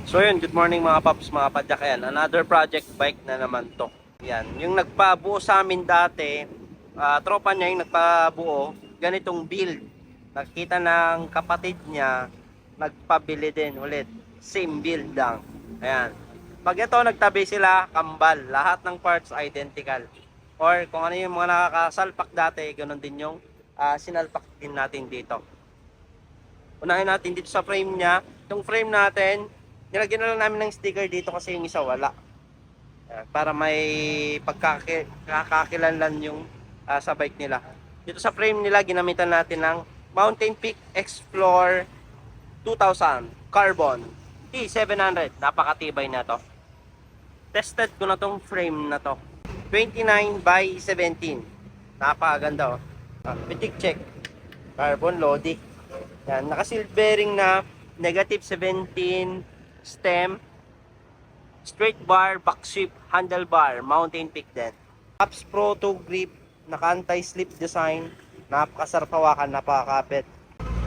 So yun, good morning mga paps, mga padyak. Ayan, another project bike na naman to. Yan, yung nagpabuo sa amin dati, tropa niya yung nagpabuo, ganitong build. Nakita ng kapatid niya, nagpabili din ulit. Same build lang. Ayan. Pag ito nagtabi sila, kambal. Lahat ng parts identical. Or kung ano yung mga nakakasalpak dati, ganun din yung sinalpak din natin dito. Unahin natin dito sa frame niya. Itong frame natin, nilagyan na lang namin ng sticker dito kasi yung isa wala. Para may pagkakakilanlan yung sa bike nila. Dito sa frame nila, ginamitan natin ng Mountain Peak Explore 2000 Carbon T700. Napakatibay na to. Tested ko na tong frame na to. 29 by 17. Napakaganda oh. Pitik check. Carbon Lodi. Yan, naka-sealed bearing na negative 17 stem, straight bar, back shift, handlebar, Mountain Peak din. Apps Pro 2 grip, naka anti-slip design, napakasarap hawakan, napakakapit.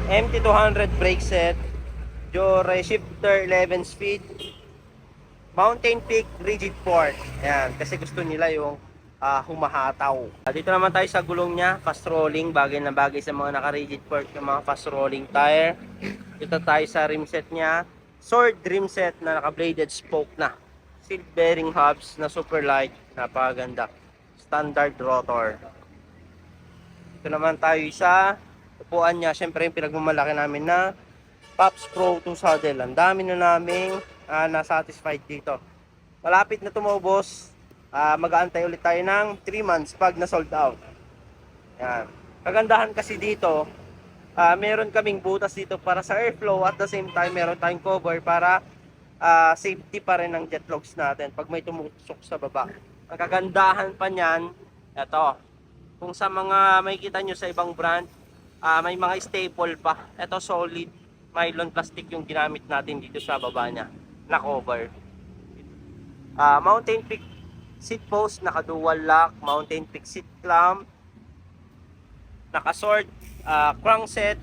MT200 brake set, Jore shifter 11 speed, Mountain Peak rigid port. Ayan, kasi gusto nila yung humahataw. Dito naman tayo sa gulong niya, fast rolling, bagay na bagay sa mga naka-rigid port, yung mga fast rolling tire. Dito tayo sa rim set niya, sword rim set na naka-bladed spoke na. Sealed bearing hubs na super light, napakaganda. Standard rotor. Ito naman tayo sa upuan niya, syempre yung pinagmamalaki namin na Pops Pro 2 saddle. Ang dami na naming na-satisfied dito. Malapit na tumubos. Mag-aantay ulit tayo ng 3 months pag na-sold out. Yan. Kagandahan kasi dito, meron kaming butas dito para sa airflow, at the same time meron tayong cover para safety pa rin ng jet logs natin pag may tumusok sa baba. Ang kagandahan pa niyan, ito, kung sa mga makikita nyo sa ibang brand, may mga staple pa. Ito solid nylon plastic yung ginamit natin dito sa baba niya na cover. Mountain Peak seat post, naka dual lock, Mountain Peak seat clamp, naka sword crankset,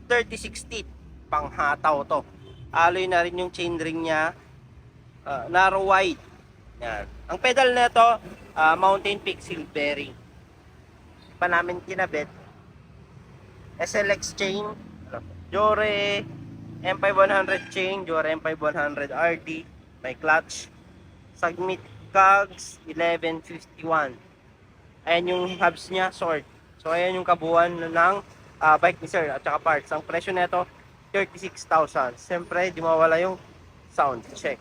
36 teeth, panghataw to. Alloy na rin yung chain ring niya, narrow wide. Yan. Ang pedal nito, Mountain Peak seal bearing. Pa namin kinabit. SLX chain, Jore M5100 chain, Jore M5100 RD, may clutch. Sagmit Cogs 1151. Ayan yung hubs niya, sword. So ayan yung kabuuan ng bike ni sir at saka parts. Ang presyo nito 36,000. Siyempre di mawala yung sound check.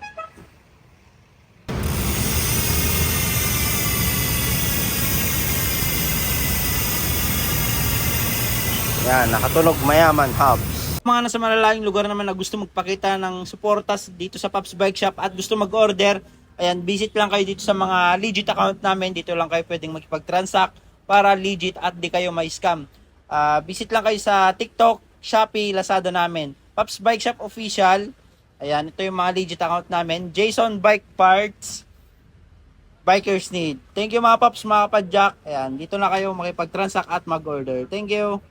Yan, nakatunog mayaman hubs. Mga nasa malalayong lugar naman na gusto magpakita ng suportas dito sa Pops Bike Shop at gusto mag-order, ayan, visit lang kayo dito sa mga legit account namin. Dito lang kayo pwedeng makipag-transact para legit at di kayo may scam. Visit lang kayo sa TikTok, Shopee, Lazada namin. Pops Bike Shop Official. Ayan, ito yung mga legit account namin. Jason Bike Parts, Bikers Need. Thank you mga Pops, mga kapadyak. Ayan, dito na kayo makipag-transact at mag-order. Thank you.